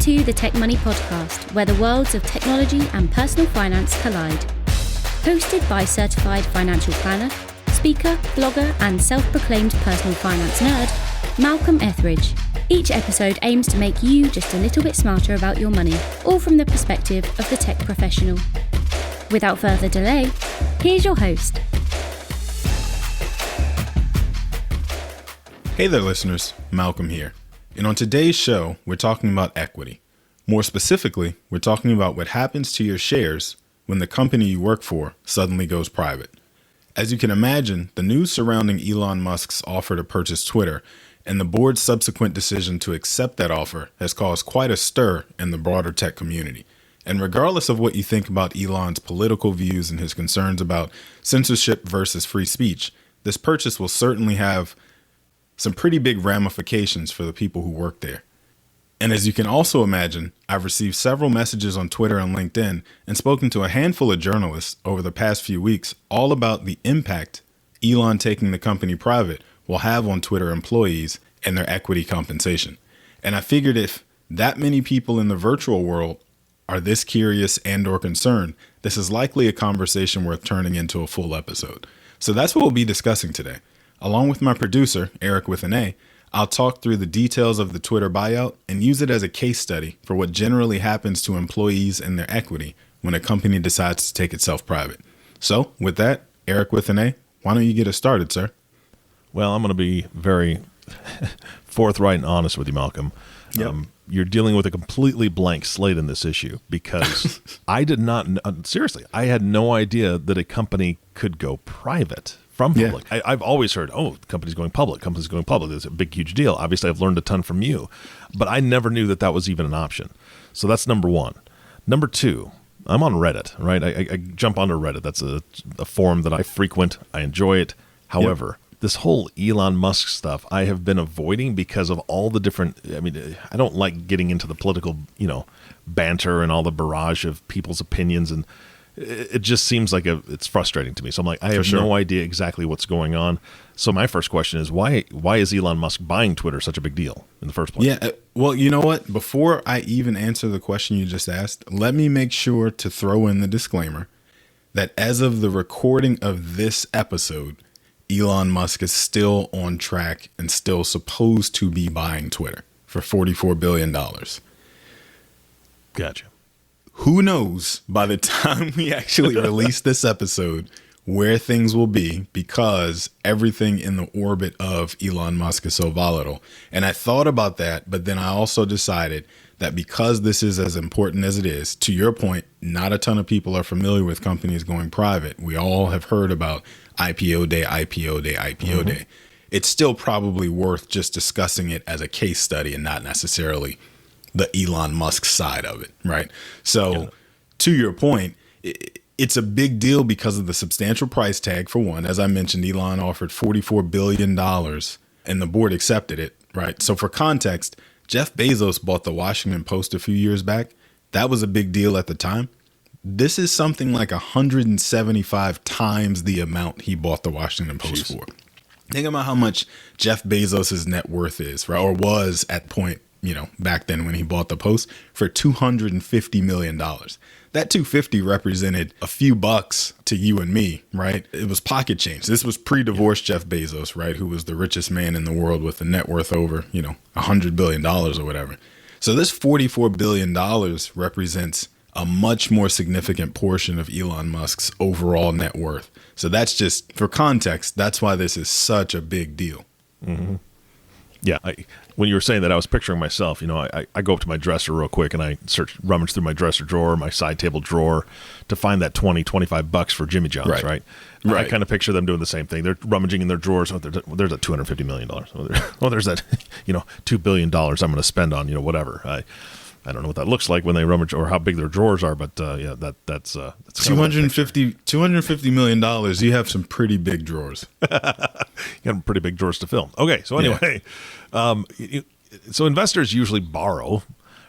to the Tech Money Podcast, where the worlds of technology and personal finance collide. Hosted by certified financial planner, speaker, blogger, and self-proclaimed personal finance nerd, Malcolm Ethridge. Each episode aims to make you just a little bit smarter about your money, all from the perspective of the tech professional. Without further delay, here's your host. Hey there, listeners. Malcolm here. And on today's show, we're talking about equity. More specifically, we're talking about what happens to your shares when the company you work for suddenly goes private. As you can imagine, the news surrounding Elon Musk's offer to purchase Twitter and the board's subsequent decision to accept that offer has caused quite a stir in the broader tech community. And regardless of what you think about Elon's political views and his concerns about censorship versus free speech, this purchase will certainly have some pretty big ramifications for the people who work there. And as you can also imagine, I've received several messages on Twitter and LinkedIn and spoken to a handful of journalists over the past few weeks all about the impact Elon taking the company private will have on Twitter employees and their equity compensation. And I figured if that many people in the virtual world are this curious and or concerned, this is likely a conversation worth turning into a full episode. So that's what we'll be discussing today. Along with my producer, Eric with an A, I'll talk through the details of the Twitter buyout and use it as a case study for what generally happens to employees and their equity when a company decides to take itself private. So with that, Eric with an A, why don't you get us started, sir? Well, I'm going to be very forthright and honest with you, Malcolm. Yep. You're dealing with a completely blank slate in this issue because I did not, seriously, I had no idea that a company could go private from public. Yeah. I've always heard, the company's going public. It's a big, huge deal. Obviously, I've learned a ton from you, but I never knew that that was even an option. So that's number one. Number two, I'm on Reddit, right? I jump onto Reddit. That's a forum that I frequent. I enjoy it. However, this whole Elon Musk stuff I have been avoiding because of all the different, I don't like getting into the political, banter and all the barrage of people's opinions, and it just seems like it's frustrating to me. So I'm like, I have no idea exactly what's going on. So my first question is, why is Elon Musk buying Twitter such a big deal in the first place? Yeah, well, you know what? Before I even answer the question you just asked, let me make sure to throw in the disclaimer that as of the recording of this episode, Elon Musk is still on track and still supposed to be buying Twitter for $44 billion. Gotcha. Who knows by the time we actually release this episode where things will be, because everything in the orbit of Elon Musk is so volatile. And I thought about that, but then I also decided that because this is as important as it is, to your point, not a ton of people are familiar with companies going private. We all have heard about IPO day. It's still probably worth just discussing it as a case study and not necessarily the Elon Musk side of it, right? So to your point, it's a big deal because of the substantial price tag, for one. As I mentioned, Elon offered $44 billion and the board accepted it, right? So for context, Jeff Bezos bought the Washington Post a few years back. That was a big deal at the time. This is something like 175 times the amount he bought the Washington Post for. Think about how much Jeff Bezos' net worth is, right? Or was at point, back then when he bought the Post, for $250 million. That 250 represented a few bucks to you and me, right? It was pocket change. This was pre-divorce Jeff Bezos, right? Who was the richest man in the world with a net worth over, $100 billion or whatever. So this $44 billion represents a much more significant portion of Elon Musk's overall net worth. So that's just, for context, that's why this is such a big deal. Mm-hmm. Yeah. When you were saying that, I was picturing myself, I go up to my dresser real quick and I rummage through my dresser drawer, my side table drawer to find that $25 for Jimmy John's, right? I kind of picture them doing the same thing. They're rummaging in their drawers. Oh, there's that $250 million. Oh, there's that, $2 billion I'm going to spend on, whatever. I don't know what that looks like when they rummage or how big their drawers are, but that's $250 million. You have some pretty big drawers. You have pretty big drawers to fill. Okay, so anyway, so investors usually borrow,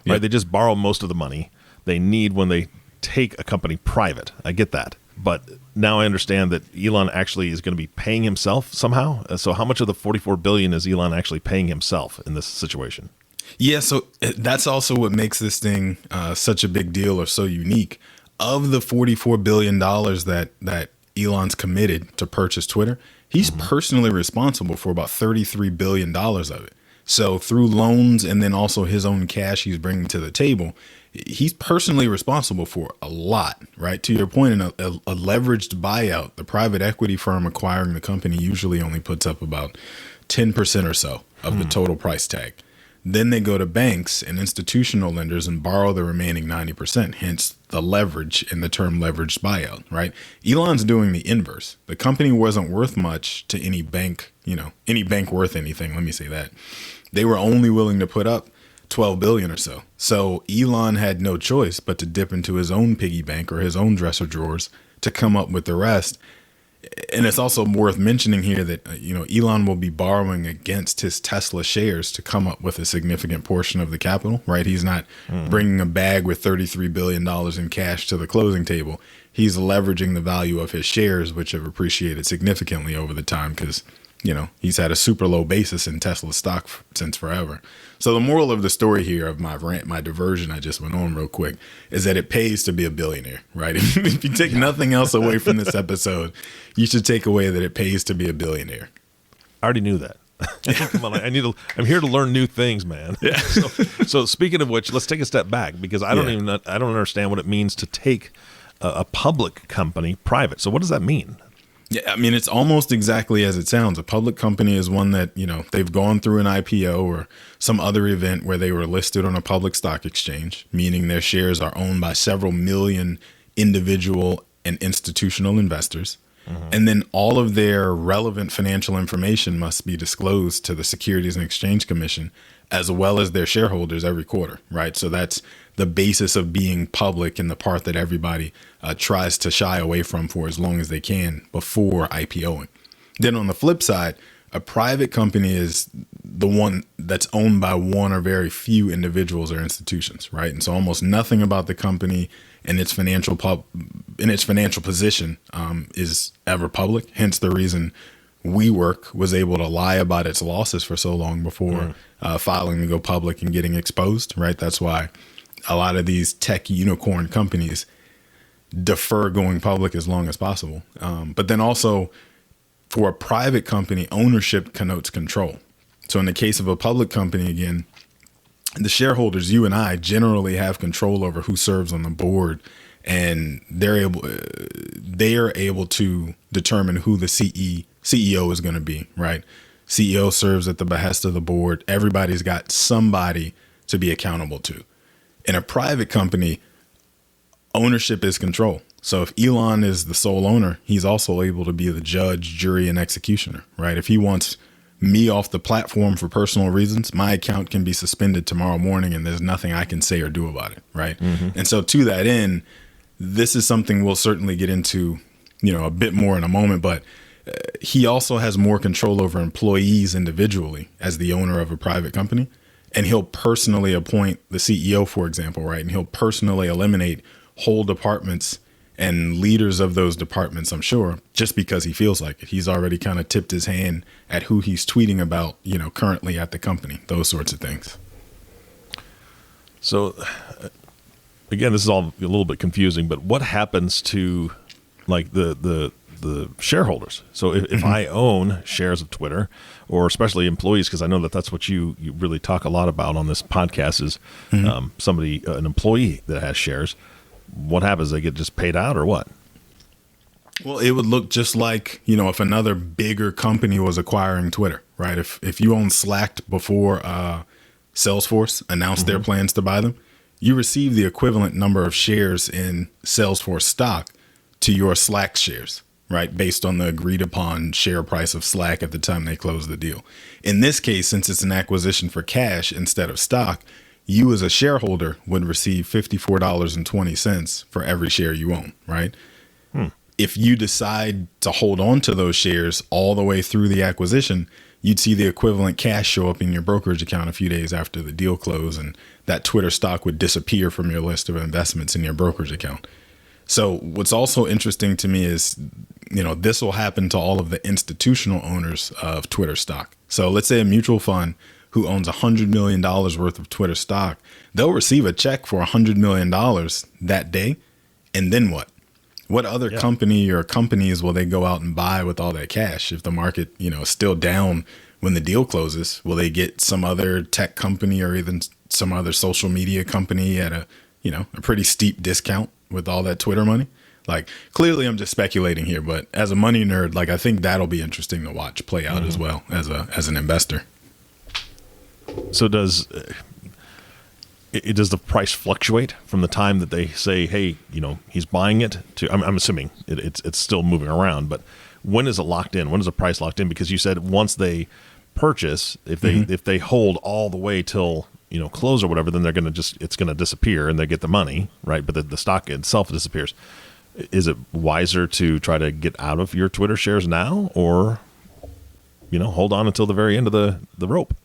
right? They just borrow most of the money they need when they take a company private. I get that, but now I understand that Elon actually is going to be paying himself somehow. So how much of the $44 billion is Elon actually paying himself in this situation? Yeah, so that's also what makes this thing such a big deal or so unique. Of the $44 billion that Elon's committed to purchase Twitter, he's personally responsible for about $33 billion of it. So through loans and then also his own cash he's bringing to the table, he's personally responsible for a lot, right? To your point, in a leveraged buyout, the private equity firm acquiring the company usually only puts up about 10% or so of the total price tag. Then they go to banks and institutional lenders and borrow the remaining 90%, hence the leverage in the term leveraged buyout, right? Elon's doing the inverse. The company wasn't worth much to any bank, any bank worth anything. Let me say that. They were only willing to put up 12 billion or so. So Elon had no choice but to dip into his own piggy bank or his own dresser drawers to come up with the rest. And it's also worth mentioning here that, Elon will be borrowing against his Tesla shares to come up with a significant portion of the capital, right? He's not bringing a bag with $33 billion in cash to the closing table. He's leveraging the value of his shares, which have appreciated significantly over the time because, he's had a super low basis in Tesla stock since forever. So the moral of the story here of my rant, my diversion I just went on real quick, is that it pays to be a billionaire, right? If you take nothing else away from this episode, you should take away that it pays to be a billionaire. I already knew that. Come on, I'm here to learn new things, man. Yeah. So speaking of which, let's take a step back because I don't understand what it means to take a public company private. So what does that mean? Yeah, I mean, it's almost exactly as it sounds. A public company is one that, they've gone through an IPO or some other event where they were listed on a public stock exchange, meaning their shares are owned by several million individual and institutional investors. And then all of their relevant financial information must be disclosed to the Securities and Exchange Commission, as well as their shareholders every quarter, right? So that's the basis of being public and the part that everybody tries to shy away from for as long as they can before IPOing. Then on the flip side, a private company is the one that's owned by one or very few individuals or institutions, right? And so almost nothing about the company and its financial position is ever public. Hence the reason WeWork was able to lie about its losses for so long before filing to go public and getting exposed, right? That's why a lot of these tech unicorn companies defer going public as long as possible. But then also for a private company, ownership connotes control. So in the case of a public company, again, the shareholders, you and I, generally have control over who serves on the board, and they're able to determine who the CEO is going to be, right? CEO serves at the behest of the board. Everybody's got somebody to be accountable to. In a private company, ownership is control. So if Elon is the sole owner, he's also able to be the judge, jury, and executioner, right? If he wants me off the platform for personal reasons, my account can be suspended tomorrow morning and there's nothing I can say or do about it, right? And so to that end, this is something we'll certainly get into, a bit more in a moment, but he also has more control over employees individually as the owner of a private company. And he'll personally appoint the CEO, for example, right? And he'll personally eliminate whole departments and leaders of those departments, I'm sure, just because he feels like it. He's already kind of tipped his hand at who he's tweeting about, currently at the company, those sorts of things. So, again, this is all a little bit confusing, but what happens to like the shareholders? So if I own shares of Twitter, or especially employees, because I know that's what you really talk a lot about on this podcast is an employee that has shares. What happens? They get just paid out or what? Well, it would look just like, if another bigger company was acquiring Twitter, right? If you own Slack before Salesforce announced their plans to buy them, you receive the equivalent number of shares in Salesforce stock to your Slack shares, right? Based on the agreed upon share price of Slack at the time they closed the deal. In this case, since it's an acquisition for cash instead of stock, you as a shareholder would receive $54.20 for every share you own, right? If you decide to hold on to those shares all the way through the acquisition, you'd see the equivalent cash show up in your brokerage account a few days after the deal closed, and that Twitter stock would disappear from your list of investments in your brokerage account. So what's also interesting to me is, this will happen to all of the institutional owners of Twitter stock. So let's say a mutual fund who owns $100 million worth of Twitter stock, they'll receive a check for $100 million that day. And then what? What other company or companies will they go out and buy with all that cash? If the market, is still down when the deal closes, will they get some other tech company or even some other social media company at a pretty steep discount with all that Twitter money? Like, clearly I'm just speculating here, but as a money nerd, like, I think that'll be interesting to watch play out as well as an investor. So does the price fluctuate from the time that they say, hey, he's buying it to, I'm assuming it's still moving around, but when is it locked in? When is the price locked in? Because you said once they purchase, if they hold all the way till, close or whatever, then it's going to disappear and they get the money, right? But the stock itself disappears. Is it wiser to try to get out of your Twitter shares now, or, hold on until the very end of the rope?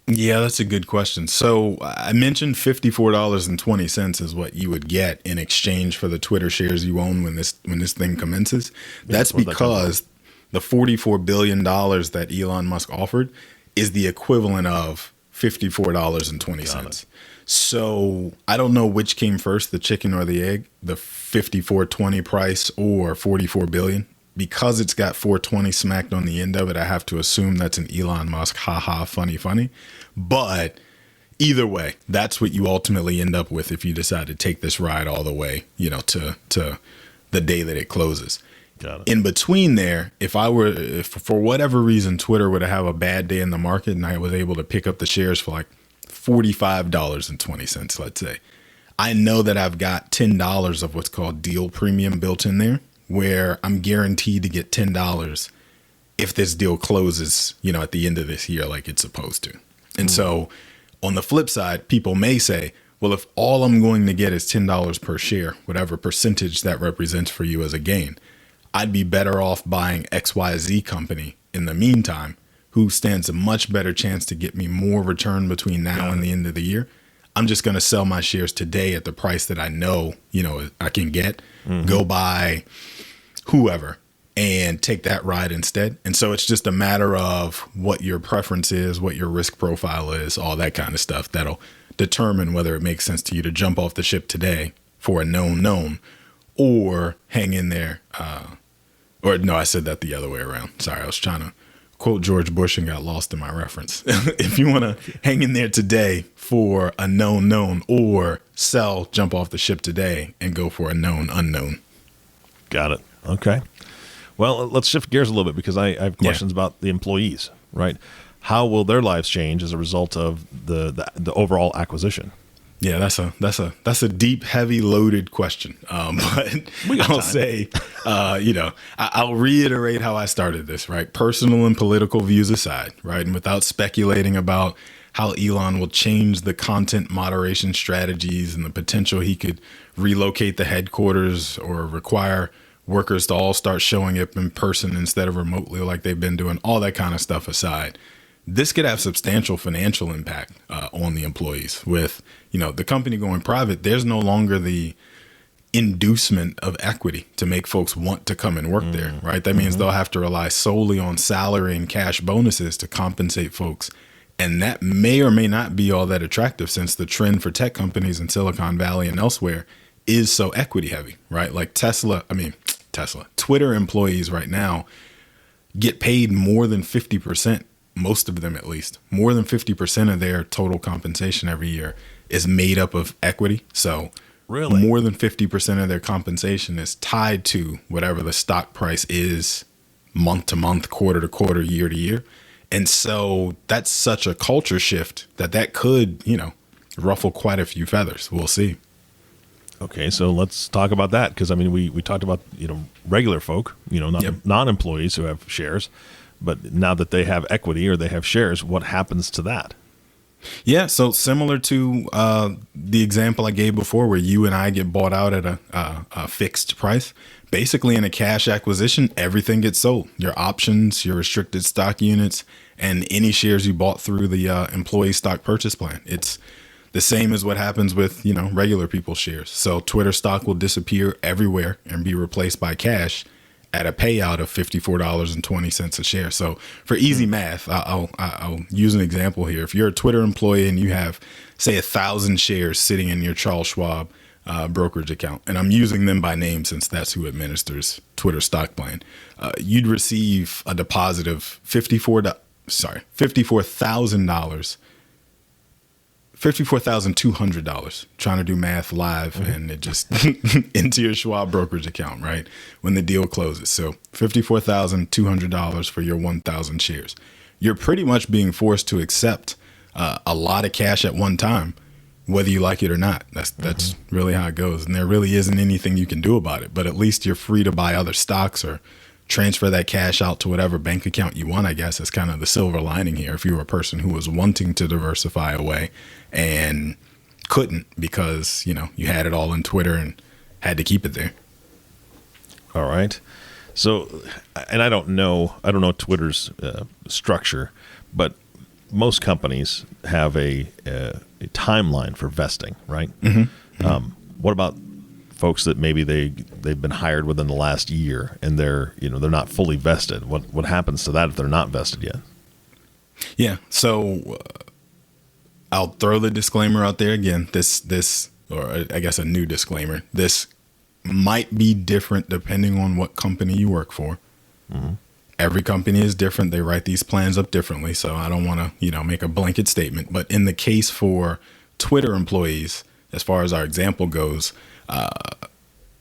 Yeah, that's a good question. So I mentioned $54.20 is what you would get in exchange for the Twitter shares you own when this thing commences. That's because the $44 billion that Elon Musk offered is the equivalent of $54.20. So I don't know which came first, the chicken or the egg, the 54.20 price or 44 billion. Because it's got 420 smacked on the end of it, I have to assume that's an Elon Musk funny. But either way, that's what you ultimately end up with if you decide to take this ride all the way, to the day that it closes. Got it. In between there, if for whatever reason Twitter were to have a bad day in the market and I was able to pick up the shares for like $45.20, let's say, I know that I've got $10 of what's called deal premium built in there, where I'm guaranteed to get $10 if this deal closes, at the end of this year like it's supposed to. And so on the flip side, people may say, well, if all I'm going to get is $10 per share, whatever percentage that represents for you as a gain, I'd be better off buying XYZ company in the meantime, who stands a much better chance to get me more return between now and the end of the year. I'm just going to sell my shares today at the price that I know, I can get, go buy whoever and take that ride instead. And so it's just a matter of what your preference is, what your risk profile is, all that kind of stuff that'll determine whether it makes sense to you to jump off the ship today for a known or hang in there. Or no, I said that the other way around. Sorry, I was trying to quote George Bush and got lost in my reference. If you want to hang in there today for a known or sell, jump off the ship today and go for a known unknown. Got it. Okay. Well, let's shift gears a little bit because I have questions about the employees, right? How will their lives change as a result of the overall acquisition? Yeah, that's a deep, heavy, loaded question. But I'll say, I'll reiterate how I started this, right? Personal and political views aside, right? And without speculating about how Elon will change the content moderation strategies and the potential he could relocate the headquarters or require workers to all start showing up in person instead of remotely like they've been doing, all that kind of stuff aside, this could have substantial financial impact on the employees. With, the company going private, there's no longer the inducement of equity to make folks want to come and work there, right? That means they'll have to rely solely on salary and cash bonuses to compensate folks. And that may or may not be all that attractive, since the trend for tech companies in Silicon Valley and elsewhere is so equity heavy, right? Like Twitter employees right now get paid more than 50%, most of them at least, more than 50% of their total compensation every year is made up of equity. So really, more than 50% of their compensation is tied to whatever the stock price is month to month, quarter to quarter, year to year. And so that's such a culture shift that could, ruffle quite a few feathers. We'll see. Okay, so let's talk about that, because we talked about regular folk, not non-employees who have shares, but now that they have equity or they have shares, what happens to that? Yeah, so similar to the example I gave before, where you and I get bought out at a fixed price. Basically, in a cash acquisition, everything gets sold: your options, your restricted stock units, and any shares you bought through the employee stock purchase plan. It's the same as what happens with, regular people's shares. So Twitter stock will disappear everywhere and be replaced by cash at a payout of $54.20 a share. So for easy math, I'll use an example here. If you're a Twitter employee and you have, say, 1,000 shares sitting in your Charles Schwab brokerage account, and I'm using them by name since that's who administers Twitter stock plan, you'd receive a deposit of $54,200. Trying to do math live, and it just into your Schwab brokerage account, right, when the deal closes. So $54,200 for your 1,000 shares. You're pretty much being forced to accept a lot of cash at one time, whether you like it or not. That's really how it goes. And there really isn't anything you can do about it, but at least you're free to buy other stocks or transfer that cash out to whatever bank account you want, I guess. That's kind of the silver lining here. If you were a person who was wanting to diversify away and couldn't because, you had it all in Twitter and had to keep it there. All right. So, and I don't know Twitter's structure, but most companies have a timeline for vesting, right? What about folks that maybe they've been hired within the last year and they're not fully vested? What happens to that if they're not vested yet? Yeah. So I'll throw the disclaimer out there again. This, or I guess a new disclaimer. This might be different depending on what company you work for. Every company is different. They write these plans up differently. So I don't want to, make a blanket statement. But in the case for Twitter employees, as far as our example goes,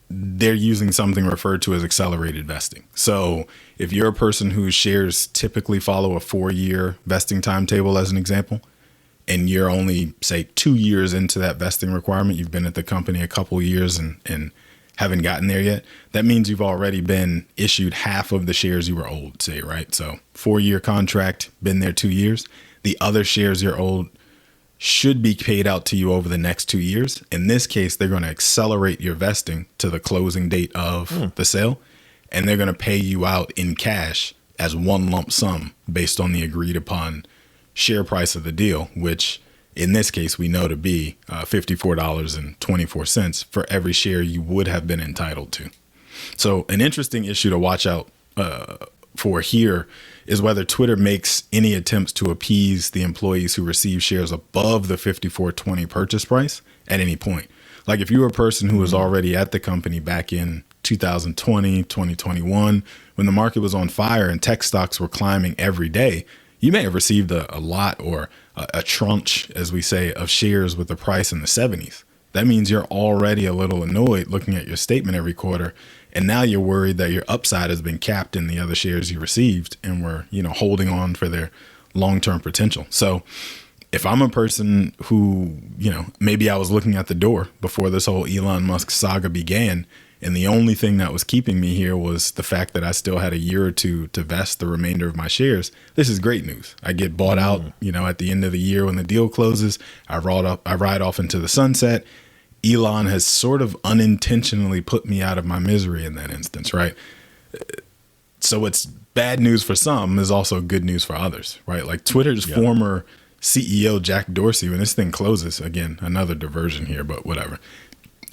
they're using something referred to as accelerated vesting. So if you're a person whose shares typically follow a 4-year vesting timetable, as an example, and you're only, say, 2 years into that vesting requirement, you've been at the company a couple years and haven't gotten there yet, that means you've already been issued half of the shares you were owed, say, right? So 4-year contract, been there 2 years. The other shares you're owed should be paid out to you over the next 2 years. In this case, they're going to accelerate your vesting to the closing date of the sale, and they're going to pay you out in cash as one lump sum based on the agreed upon share price of the deal, which in this case we know to be $54.24 for every share you would have been entitled to. So an interesting issue to watch out for here is whether Twitter makes any attempts to appease the employees who receive shares above the $54.20 purchase price at any point. Like if you were a person who was already at the company back in 2020, 2021, when the market was on fire and tech stocks were climbing every day, you may have received a lot or a tranche, as we say, of shares with the price in the 70s. That means you're already a little annoyed looking at your statement every quarter. And now you're worried that your upside has been capped in the other shares you received and were, holding on for their long-term potential. So if I'm a person who, maybe I was looking at the door before this whole Elon Musk saga began, and the only thing that was keeping me here was the fact that I still had a year or two to vest the remainder of my shares, this is great news. I get bought out, at the end of the year when the deal closes. I ride off into the sunset. Elon has sort of unintentionally put me out of my misery in that instance, right? So it's bad news for some is also good news for others, right? Like Twitter's former CEO, Jack Dorsey, when this thing closes, again, another diversion here, but whatever.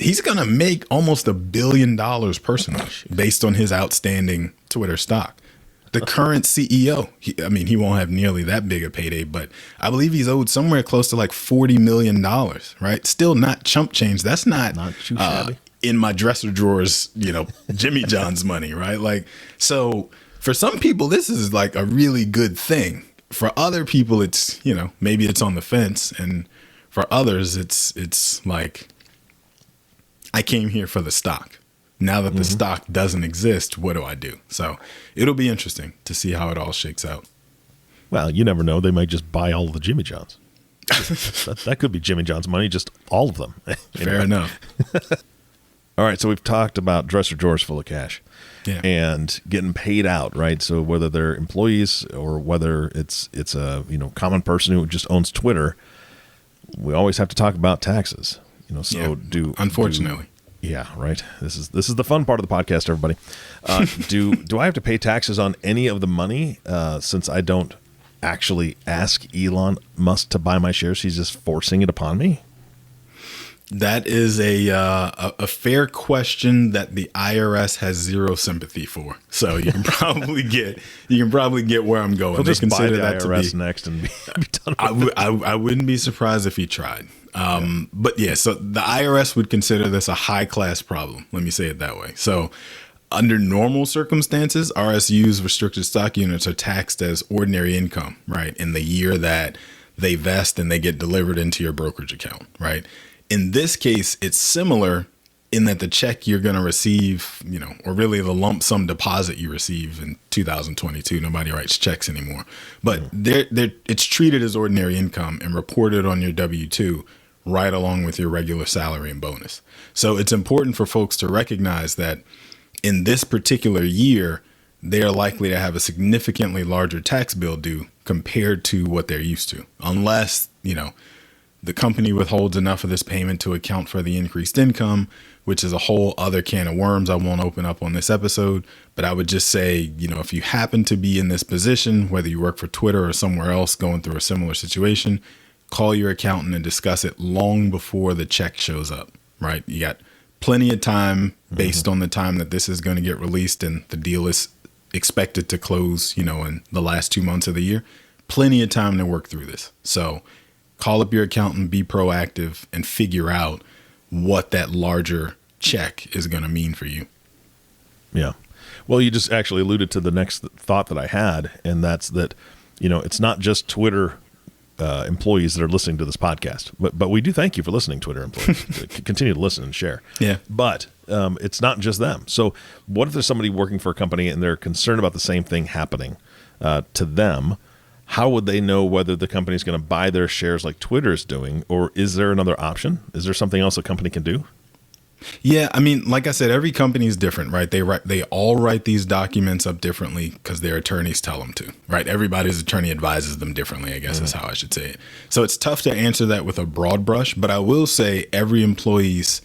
He's going to make almost $1 billion personally based on his outstanding Twitter stock. The current CEO, he won't have nearly that big a payday, but I believe he's owed somewhere close to like $40 million, right? Still not chump change. That's not too shabby. In my dresser drawers, Jimmy John's money, right? Like, so for some people, this is like a really good thing. For other people, it's, maybe it's on the fence. And for others, it's like, I came here for the stock. Now that the stock doesn't exist, what do I do? So it'll be interesting to see how it all shakes out. Well, you never know. They might just buy all of the Jimmy Johns. that could be Jimmy John's money, just all of them. Fair enough. All right, so we've talked about dresser drawers full of cash and getting paid out, right? So whether they're employees or whether it's a common person who just owns Twitter, we always have to talk about taxes. Unfortunately. Yeah, right. This is the fun part of the podcast, everybody. Do I have to pay taxes on any of the money since I don't actually ask Elon Musk to buy my shares? He's just forcing it upon me. That is a fair question that the IRS has zero sympathy for. So you can probably get where I'm going. He'll They just buy consider the that IRS to be next and be done with it. I wouldn't be surprised if he tried. But yeah, so the IRS would consider this a high class problem. Let me say it that way. So under normal circumstances, RSUs, restricted stock units, are taxed as ordinary income, right? In the year that they vest and they get delivered into your brokerage account, right? In this case, it's similar in that the check you're going to receive, or really the lump sum deposit you receive in 2022, nobody writes checks anymore, but it's treated as ordinary income and reported on your W-2 right along with your regular salary and bonus. So it's important for folks to recognize that in this particular year, they're likely to have a significantly larger tax bill due compared to what they're used to, unless, the company withholds enough of this payment to account for the increased income, which is a whole other can of worms I won't open up on this episode. But I would just say, if you happen to be in this position, whether you work for Twitter or somewhere else going through a similar situation, call your accountant and discuss it long before the check shows up, right? You got plenty of time based on the time that this is going to get released and the deal is expected to close, in the last 2 months of the year. Plenty of time to work through this. So call up your accountant, be proactive, and figure out what that larger check is going to mean for you. Yeah. Well, you just actually alluded to the next thought that I had, and that's that, it's not just Twitter employees that are listening to this podcast, but we do thank you for listening, Twitter employees. Continue to listen and share. Yeah. But it's not just them. So what if there's somebody working for a company and they're concerned about the same thing happening to them? How would they know whether the company is going to buy their shares like Twitter is doing, or is there another option? Is there something else a company can do? Yeah, I mean, like I said, every company is different, right? They all write these documents up differently because their attorneys tell them to, right? Everybody's attorney advises them differently, I guess is how I should say it. So it's tough to answer that with a broad brush, but I will say every employee's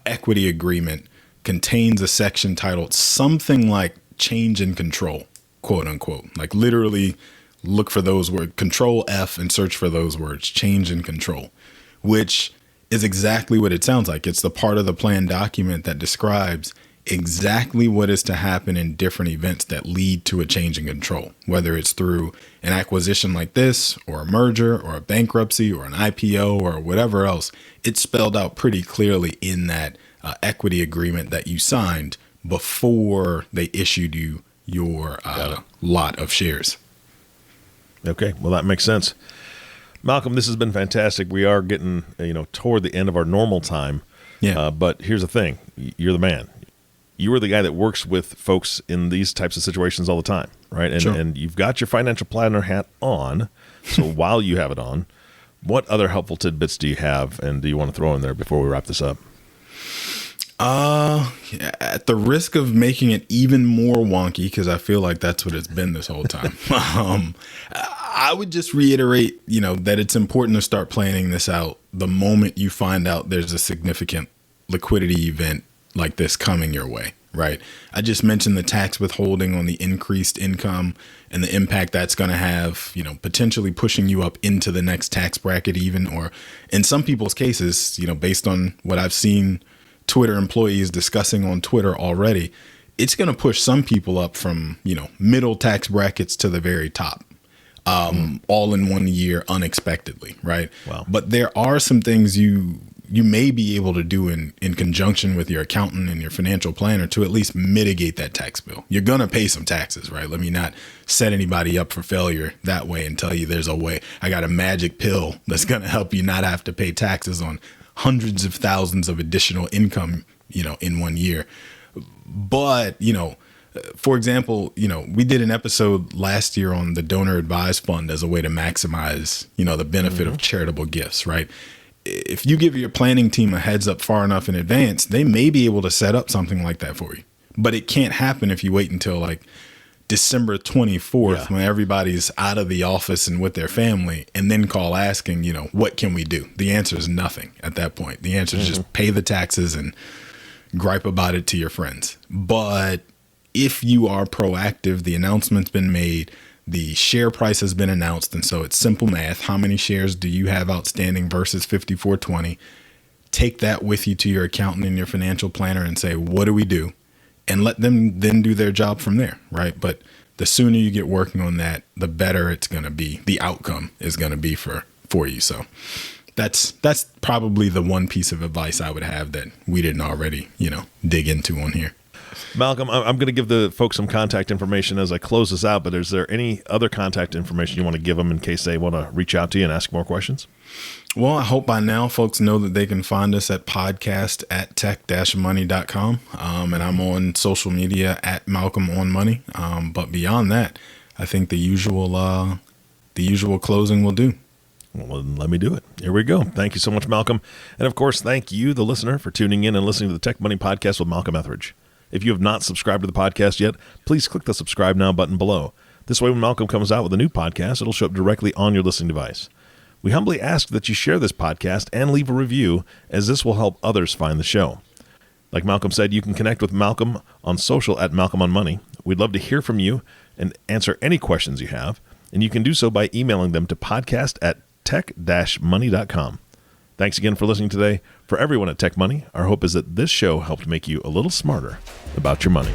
equity agreement contains a section titled something like change in control, quote unquote, like literally look for those words, Control F and search for those words, change in control, which is exactly what it sounds like. It's the part of the plan document that describes exactly what is to happen in different events that lead to a change in control, whether it's through an acquisition like this or a merger or a bankruptcy or an IPO or whatever else. It's spelled out pretty clearly in that equity agreement that you signed before they issued you your lot of shares. Okay, well, that makes sense. Malcolm, this has been fantastic. We are getting, toward the end of our normal time. Yeah. But here's the thing. You're the man. You are the guy that works with folks in these types of situations all the time, right? And, Sure. and you've got your financial planner hat on. So while you have it on, what other helpful tidbits do you have and do you want to throw in there before we wrap this up? At the risk of making it even more wonky, because I feel like that's what it's been this whole time, I would just reiterate, that it's important to start planning this out the moment you find out there's a significant liquidity event like this coming your way, right? I just mentioned the tax withholding on the increased income and the impact that's going to have, potentially pushing you up into the next tax bracket even, or in some people's cases, based on what I've seen Twitter employees discussing on Twitter already, it's going to push some people up from, middle tax brackets to the very top, all in 1 year unexpectedly. Right. Wow. But there are some things you may be able to do in conjunction with your accountant and your financial planner to at least mitigate that tax bill. You're going to pay some taxes, right? Let me not set anybody up for failure that way and tell you there's a way. I got a magic pill that's going to help you not have to pay taxes on hundreds of thousands of additional income, in 1 year. But, for example, we did an episode last year on the donor advised fund as a way to maximize, the benefit of charitable gifts, right? If you give your planning team a heads up far enough in advance, they may be able to set up something like that for you. But it can't happen if you wait until like December 24th, when everybody's out of the office and with their family, and then call asking, what can we do? The answer is nothing at that point. The answer is just pay the taxes and gripe about it to your friends. But if you are proactive, the announcement's been made, the share price has been announced, and so it's simple math. How many shares do you have outstanding versus 5420? take that with you to your accountant and your financial planner and say, what do we do? And let them then do their job from there, right? But the sooner you get working on that, the better it's going to be. The outcome is going to be for you. So that's probably the one piece of advice I would have that we didn't already, dig into on here. Malcolm, I'm going to give the folks some contact information as I close this out, but is there any other contact information you want to give them in case they want to reach out to you and ask more questions? Well, I hope by now folks know that they can find us at podcast@tech-money.com. And I'm on social media at Malcolm on Money. But beyond that, I think the usual closing will do. Well, then let me do it. Here we go. Thank you so much, Malcolm. And of course, thank you, the listener, for tuning in and listening to the Tech Money Podcast with Malcolm Ethridge. If you have not subscribed to the podcast yet, please click the subscribe now button below. This way, when Malcolm comes out with a new podcast, it'll show up directly on your listening device. We humbly ask that you share this podcast and leave a review, as this will help others find the show. Like Malcolm said, you can connect with Malcolm on social at Malcolm on Money. We'd love to hear from you and answer any questions you have, and you can do so by emailing them to podcast@tech-money.com. Thanks again for listening today. For everyone at Tech Money, our hope is that this show helped make you a little smarter about your money.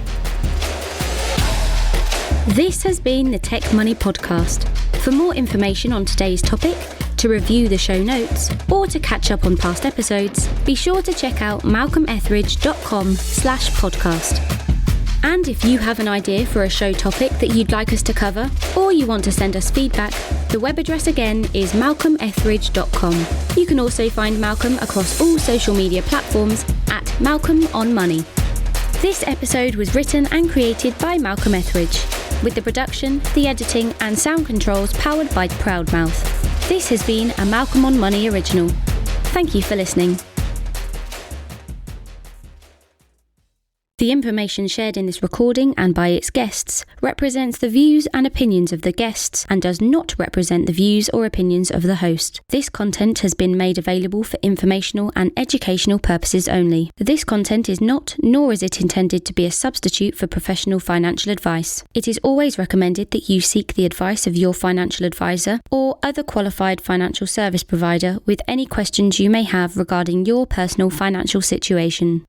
This has been the Tech Money Podcast. For more information on today's topic, to review the show notes, or to catch up on past episodes, be sure to check out malcolmethridge.com/podcast. And if you have an idea for a show topic that you'd like us to cover, or you want to send us feedback, the web address again is malcolmethridge.com. You can also find Malcolm across all social media platforms at Malcolm on Money. This episode was written and created by Malcolm Ethridge, with the production, the editing and sound controls powered by Proudmouth. This has been a Malcolm on Money original. Thank you for listening. The information shared in this recording and by its guests represents the views and opinions of the guests and does not represent the views or opinions of the host. This content has been made available for informational and educational purposes only. This content is not, nor is it intended to be a substitute for professional financial advice. It is always recommended that you seek the advice of your financial advisor or other qualified financial service provider with any questions you may have regarding your personal financial situation.